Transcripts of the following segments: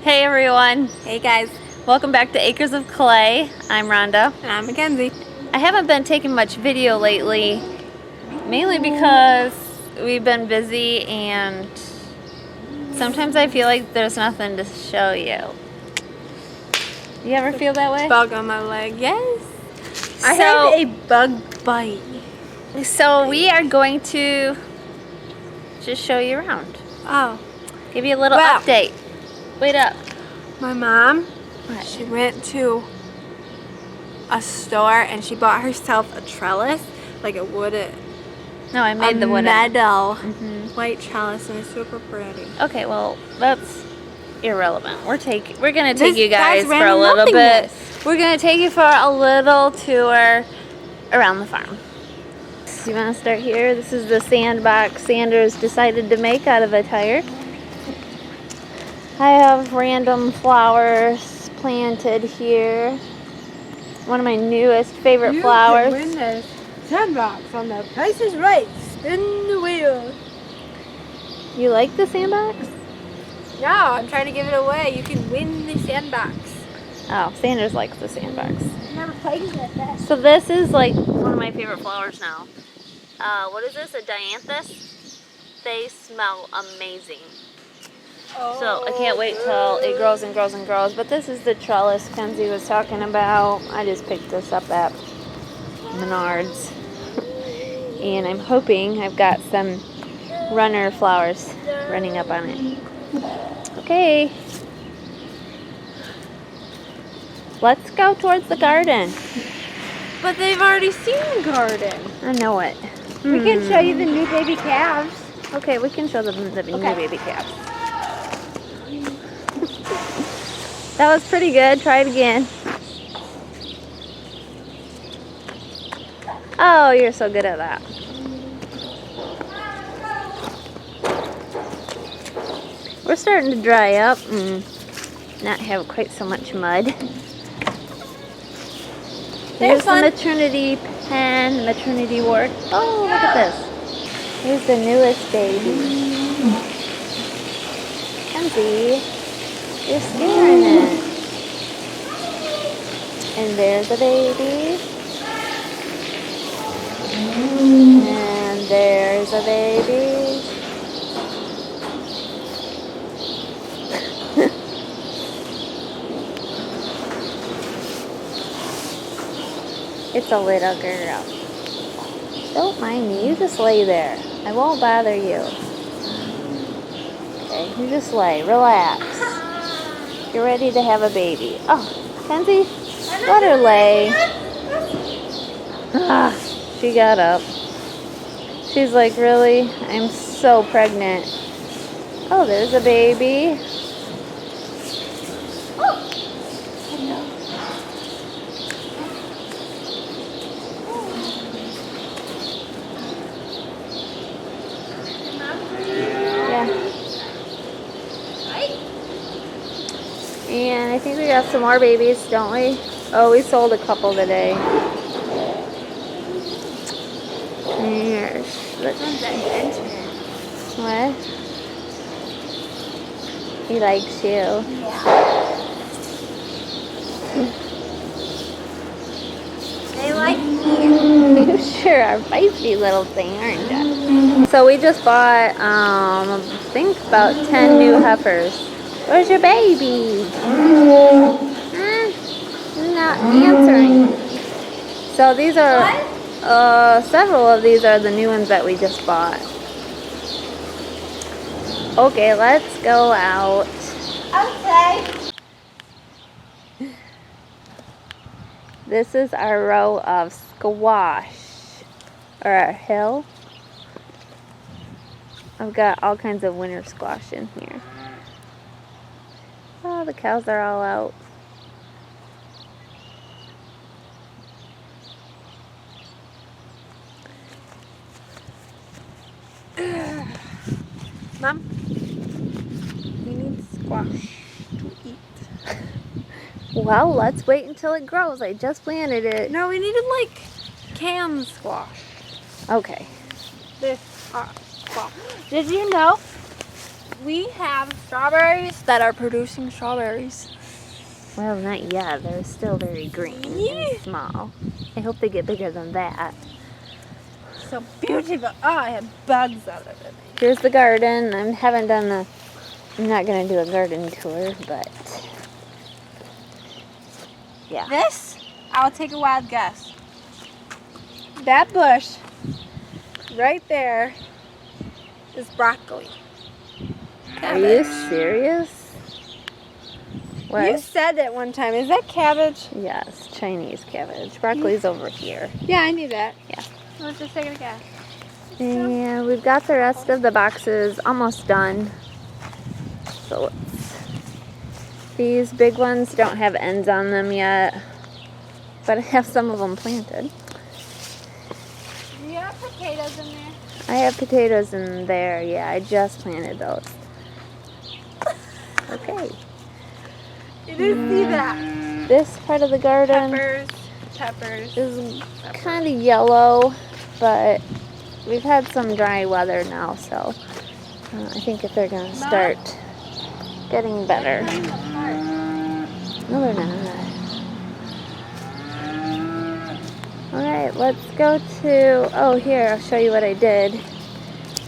Hey everyone, Hey guys, welcome back to Acres of Clay. I'm Rhonda. and I'm Mackenzie. I haven't been taking much video lately, mainly because we've been busy and sometimes I feel like there's nothing to show you. You ever feel that way? Bug on my leg, yes. I So- had a bug bite. So we are going to just show you around. Oh, Give you a little Wow. update. Wait up. my mom, What? she went to a store and she bought herself a trellis, like a wooden, No, I made the wooden. metal Mhm. white trellis, and it's super pretty. Okay, well, that's irrelevant. We're gonna take This you guys guy's for a random little bit. nothingness. We're gonna take you for a little tour around the farm. So you wanna start here? This is the sandbox Sanders decided to make out of a tire. I have random flowers planted here. One of my newest favorite flowers. You can win this sandbox on the Price is Right. Spin the wheel. You like the sandbox? No, I'm trying to give it away. You can win the sandbox. Oh, Sanders likes the sandbox. Never played with this. So this is like one of my favorite flowers now. What is this? A dianthus? They smell amazing. So I can't wait till it grows and grows and grows. But this is the trellis Kenzie was talking about. I just picked this up at Menards. And I'm hoping I've got some runner flowers running up on it. Okay. Let's go towards the garden. But they've already seen the garden. I know it. We can show you the new baby calves. Okay, we can show them the new baby calves. That was pretty good. Try it again. Oh, you're so good at that. We're starting to dry up and not have quite so much mud. Here's the maternity pen, maternity ward. Oh, look at this. Here's the newest baby. Kenzie, you're scaring it. And there's a baby. And there's a baby. It's a little girl. Don't mind me, you just lay there. I won't bother you. Okay, you just lay, relax. You're ready to have a baby. Oh, Kenzie, let her lay. Ah, she got up. She's like, really? I'm so pregnant. Oh, there's a baby. And I think we got some more babies, don't we? Oh, we sold a couple today. Here's, what? He likes you. They like me. You sure are feisty little thing, aren't you? So we just bought, I think about 10 new heifers. Where's your baby? Not answering. So these are, several of these are the new ones that we just bought. Okay, let's go out. Okay. This is our row of squash, or our hill. I've got all kinds of winter squash in here. Oh, the cows are all out. Mom, we need squash to eat. Well, let's wait until it grows. I just planted it. No, we needed like canned squash. Okay. This squash. Did you know we have strawberries that are producing strawberries. Well, not yet. They're still very green and small. I hope they get bigger than that. So beautiful. Oh, I have bugs out of it. Here's the garden. I'm not going to do a garden tour, but yeah. This, I'll take a wild guess. That bush right there is broccoli. Are you serious? What? You said it one time. Is that cabbage? Yes, Chinese cabbage. Broccoli's over here. Yeah, I knew that. Yeah. I was just taking a guess. And we've got the rest of the boxes almost done. So these big ones don't have ends on them yet, but I have some of them planted. Do you have potatoes in there? I have potatoes in there. Yeah, I just planted those. Okay. You didn't see that. This part of the garden Peppers. is kind of yellow, but we've had some dry weather now, so I think if they're going to start getting better. No, they're not. Alright, let's go to, oh, here, I'll show you what I did.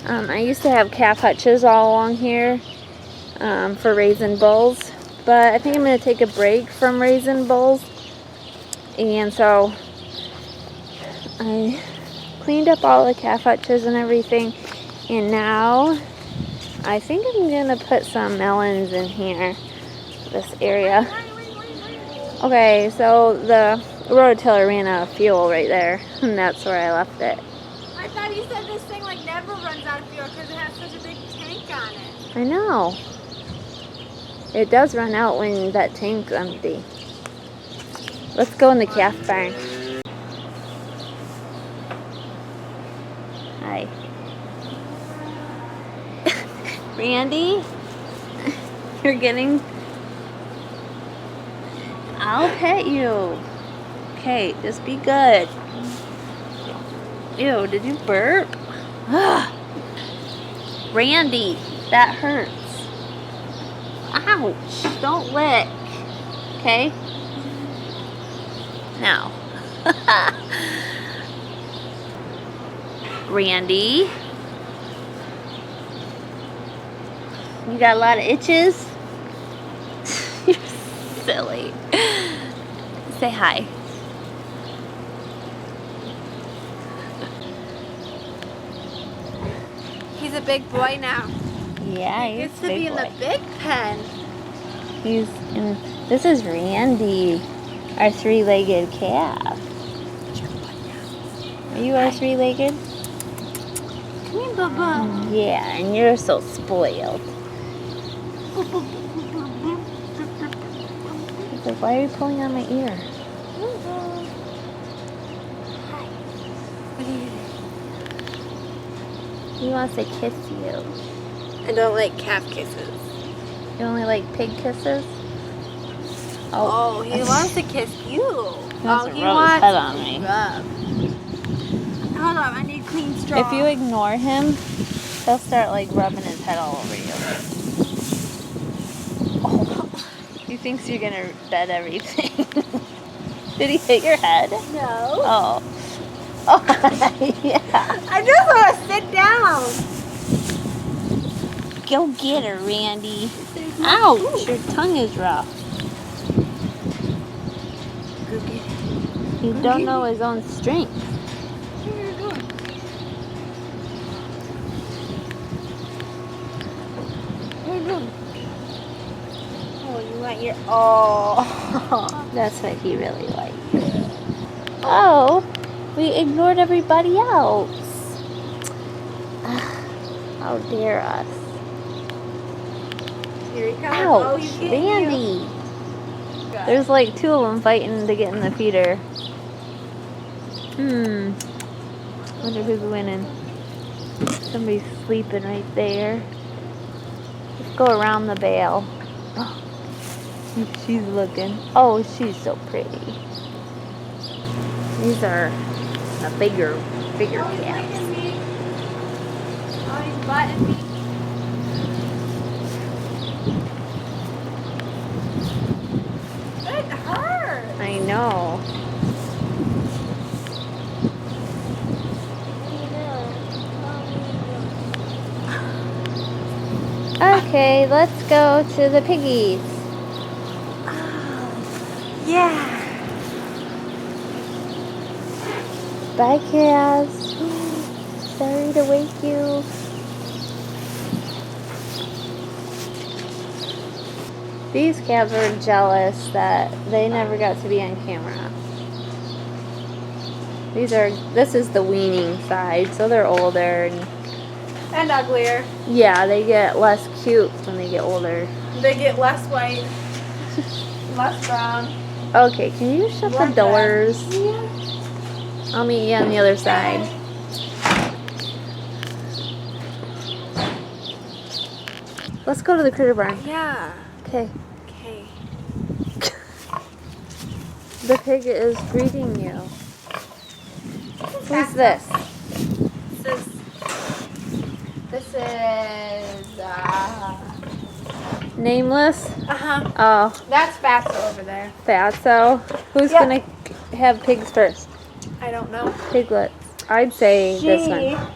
I used to have calf hutches all along here for raising bulls, but I think I'm going to take a break from raising bulls. And so I cleaned up all the calf hutches and everything, and now I think I'm going to put some melons in here, this area. Okay, so the rototiller ran out of fuel right there, and that's where I left it. I thought you said this thing like never runs out of fuel because it has such a big tank on it. I know. It does run out when that tank's empty. Let's go in the calf barn. Hi. Randy? You're getting... I'll pet you. Okay, just be good. Ew, did you burp? Randy, that hurts. Ouch, don't lick. Okay? Now. Randy. You got a lot of itches? You're silly. Say hi. He's a big boy now. Yeah, He he's gets to be in the big pen. He's in. This is Randy, our three-legged calf. Are you our three-legged? Come here, Bubba. Yeah, and you're so spoiled. He's like, why are you pulling on my ear? He wants to kiss you. I don't like calf kisses. You only like pig kisses? Oh, he wants to kiss you. He wants to rub his head on me. Hold on, I need clean straw. If you ignore him, he'll start like rubbing his head all over you. Oh, he thinks you're gonna bed everything. Did he hit your head? No. Oh. Oh, yeah. I just want to sit down. Go get her, Randy. Ouch, your tongue is rough. Go get it. He don't know his own strength. What are you doing? What are you doing? Oh, you want your... Oh. That's what he really likes. Oh, we ignored everybody else. How dare us. Here he comes. Ouch, Oh, he's getting Randy. you. There's like two of them fighting to get in the feeder. Wonder who's winning. Somebody's sleeping right there. Let's go around the bale. Oh, she's looking. Oh, she's so pretty. These are the bigger Oh, calves. he's biting me. Oh, he's biting me. It hurts. I know. Okay, let's go to the piggies. Yeah. Bye, Calves. Sorry to wake you. These calves are jealous that they never got to be on camera. This is the weaning side, so they're older. And uglier. Yeah, they get less cute when they get older. They get less white, less brown. Okay, can you shut the doors? Yeah. I'll meet you on the other side. Let's go to the critter barn. Yeah. Okay. Okay. The pig is greeting you. Who's this? This is Nameless? uh-huh. Oh, That's Fatso over there. Fatso. Who's Yep. gonna have pigs first? I don't know. Piglets. I'd say this She one.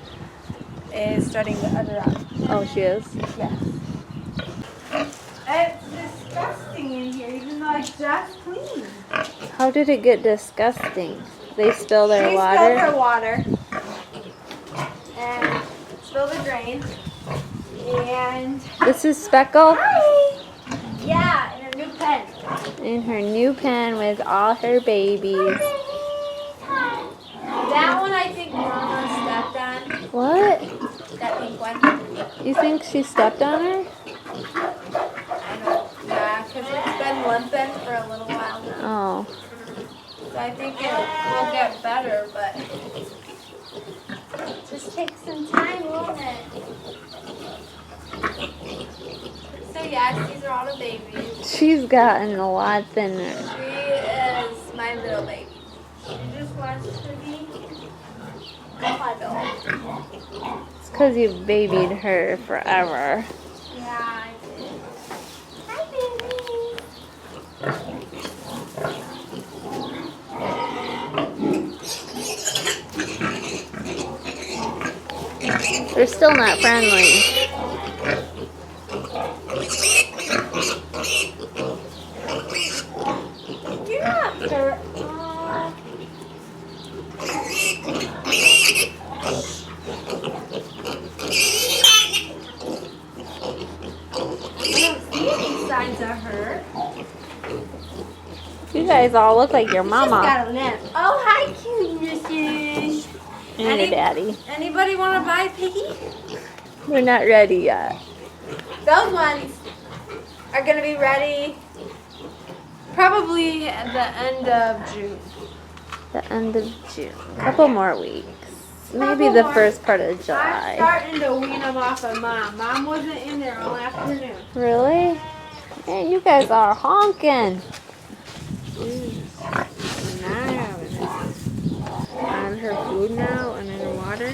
is starting to udder up. Oh, she is? Yes. It's disgusting in here, even though I just cleaned. How did it get disgusting? They spill their They water? spilled their water. And spilled the drain. And This is Speckle hi! Yeah, in her new pen. in her new pen with all her babies. That one I think Mama stepped on. What? That pink one. You think she stepped on her? I know. Yeah, because it's been limping for a little while now. Oh. So I think it will get better, but just take some time, won't it? So yes, these are all the babies. She's gotten a lot thinner. She is my little baby. She just wants to be cuddled. It's because you've babied her forever. Yeah, I did. Hi, baby. They're still not friendly. You're not hurt. I don't see any signs of her. You guys all look like your She's mama got a limp. Oh, hi, cutenesses. and your daddy. Anybody want to buy a piggy? We're not ready yet. Those ones are going to be ready probably at the end of June. The end of June. A couple more weeks. Maybe Couple the more. first part of I'm July. starting to wean them off of Mom. Mom wasn't in there all afternoon. Really? Man, you guys are honking. Not having it. On her food now and in her water.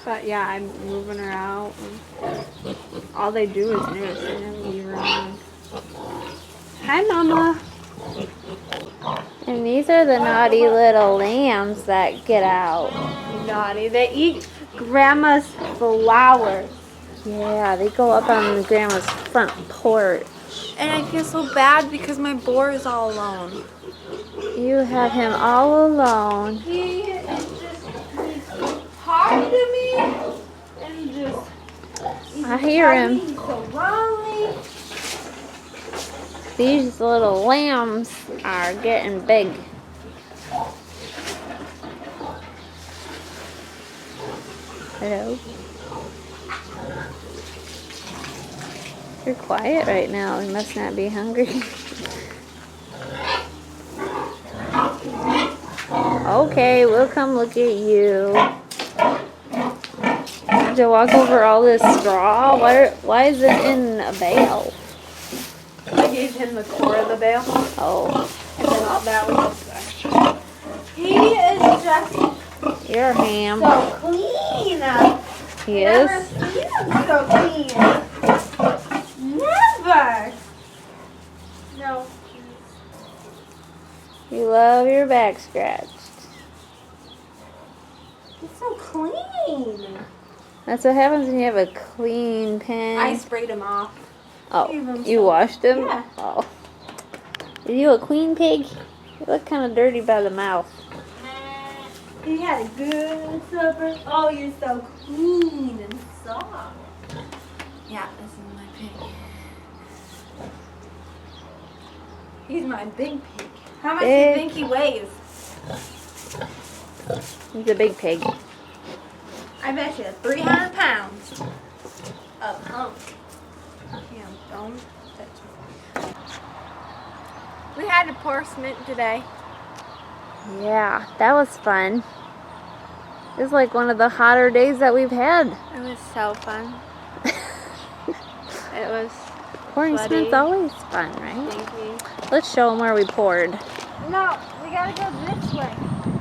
But yeah, I'm moving her out. And all they do is nurse. They never leave her alone. Hi, Mama. And these are the naughty little lambs that get out. Naughty. They eat Grandma's flowers. Yeah, they go up on Grandma's front porch. And I feel so bad because my boar is all alone. You have him all alone. He is just talking to me and just. I hear him. He's so lonely. These little lambs are getting big. Hello? You're quiet right now. You must not be hungry. Okay, we'll come look at you. Did you walk over all this straw? Why is it in a bale? I gave him the core of the bale. Oh, And then all that was just extra. He is just you're ham. so clean. He Never is? seen him so clean. Never. No. You love your back scratched. It's so clean. That's what happens when you have a clean pen. I sprayed him off. Oh, Leave him you so- washed him? Yeah. Oh. Are you a clean pig? You look kind of dirty by the mouth. He had a good supper. Oh, you're so clean and soft. Yeah, this is my pig. He's my big pig. How much do you think he weighs? He's a big pig. I bet you 300 pounds. A pump. Yeah, don't touch me. We had to pour cement today. Yeah, that was fun. It was like one of the hotter days that we've had. It was so fun. It was Pouring sweaty. cement's always fun, right? stinky. Let's show them where we poured. No, we gotta go this way.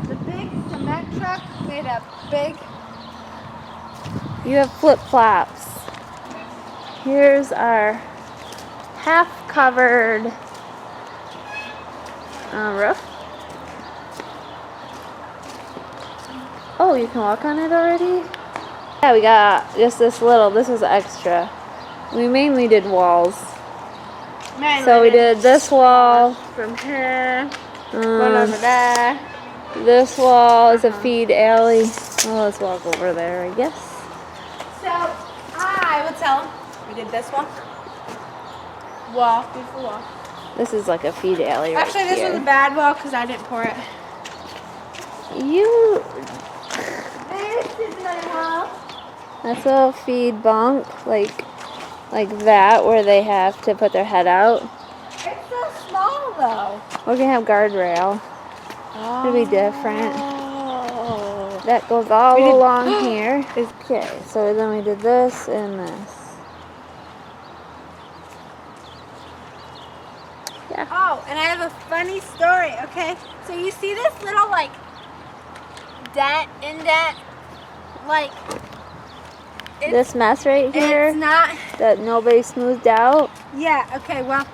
The big cement truck made a big. You have flip-flops. Here's our half-covered roof. Oh, you can walk on it already? Yeah, we got just this little. This was extra. We mainly did walls. So we did this wall. From here, one over there. This wall is a feed alley. Well, let's walk over there, I guess. So I would tell him we did this one. Wall, beautiful wall. This is like a feed alley right Actually, this here. was a bad wall because I didn't pour it. You... This is another wall. That's a feed bunk, like that, where they have to put their head out. It's so small though. We're gonna have guardrail. It'll be different. Oh. That goes all along here. Okay, so then we did this and this. Yeah. Oh, and I have a funny story, okay? So you see this little, like, indent? Like, This mess right here it's not, that nobody smoothed out. yeah, okay, well,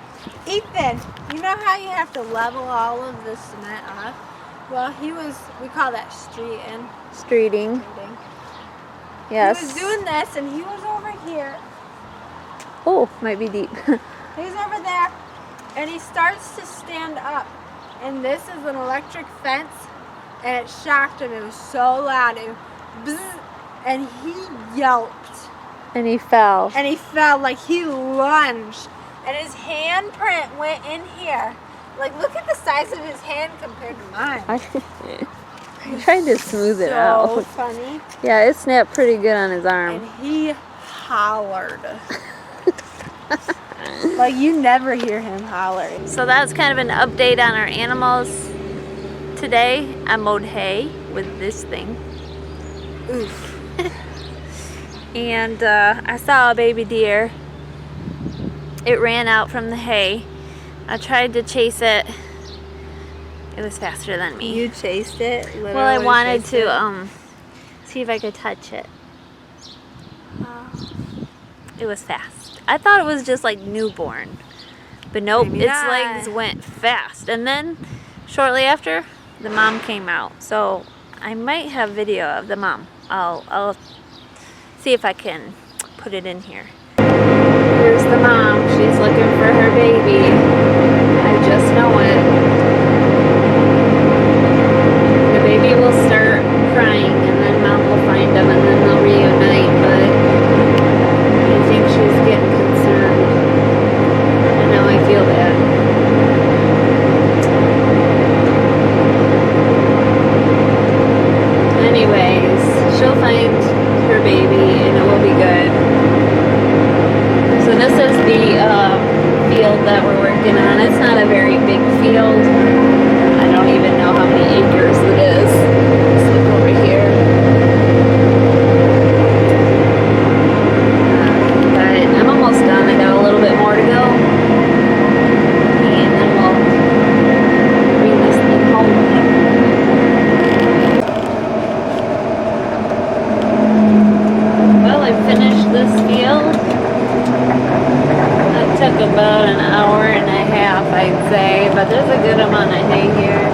Ethan, you know how you have to level all of the cement off? Well, we call that streeting. Streeting. Yes. He was doing this, and he was over here. Oh, might be deep. He's over there, and he starts to stand up. And this is an electric fence, and it shocked him. It was so loud. It bzzz, and he yelped. And he fell. And he fell, like he lunged. And his handprint went in here. Like, look at the size of his hand compared to mine. I tried to smooth it out. So funny. Yeah, it snapped pretty good on his arm. And he hollered. Like, you never hear him holler. So that's kind of an update on our animals. Today, I mowed hay with this thing. Oof. And I saw a baby deer. It ran out from the hay. I tried to chase it. It was faster than me. You chased it? Literally Well, I wanted chased to see if I could touch it. It was fast. I thought it was just like newborn. But nope, Maybe its not. legs went fast. And then shortly after, the mom came out. So I might have video of the mom. I'll see if I can put it in here. Here's the mom. She's looking for her baby. I just know it. The baby will start crying and then mom will find him and then they'll reunite, but I think she's getting concerned. I know, I feel bad. Anyways, she'll find her baby and it will be good. So this is the field that we're working on. It's not a very big field. I don't even know how many acres it is. Let's look over here. But I'm almost done. I got a little bit more to go. And then we'll bring this thing home. about an hour and a half, I'd say, but there's a good amount of hay here.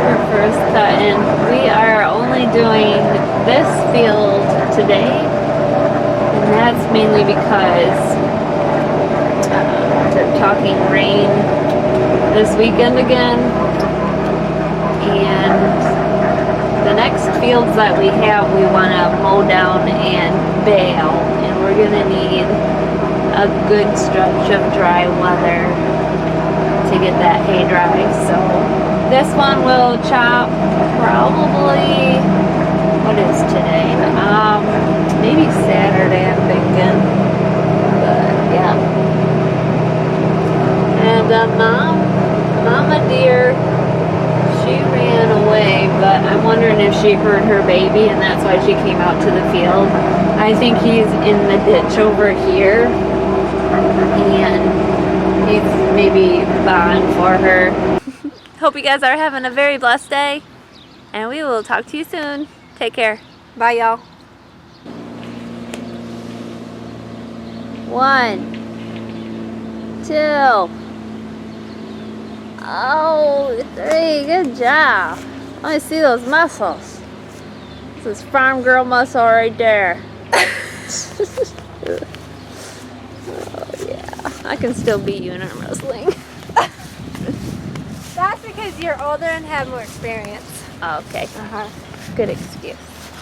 Our first cut, and we are only doing this field today, and that's mainly because they're talking rain this weekend again, and the next fields that we have we want to mow down and bale, and we're going to need a good stretch of dry weather to get that hay dry. So this one will chop probably, what is today? Maybe Saturday, I'm thinking. But yeah. And Mama deer, she ran away, but I'm wondering if she heard her baby and that's why she came out to the field. I think he's in the ditch over here, and he's maybe buying for her. Hope you guys are having a very blessed day, and we will talk to you soon. Take care. Bye, y'all. 1, 2, 3. Good job. Let me see those muscles. This is farm girl muscle right there. Oh yeah, I can still beat you in arm wrestling. That's because you're older and have more experience. Okay. Good excuse.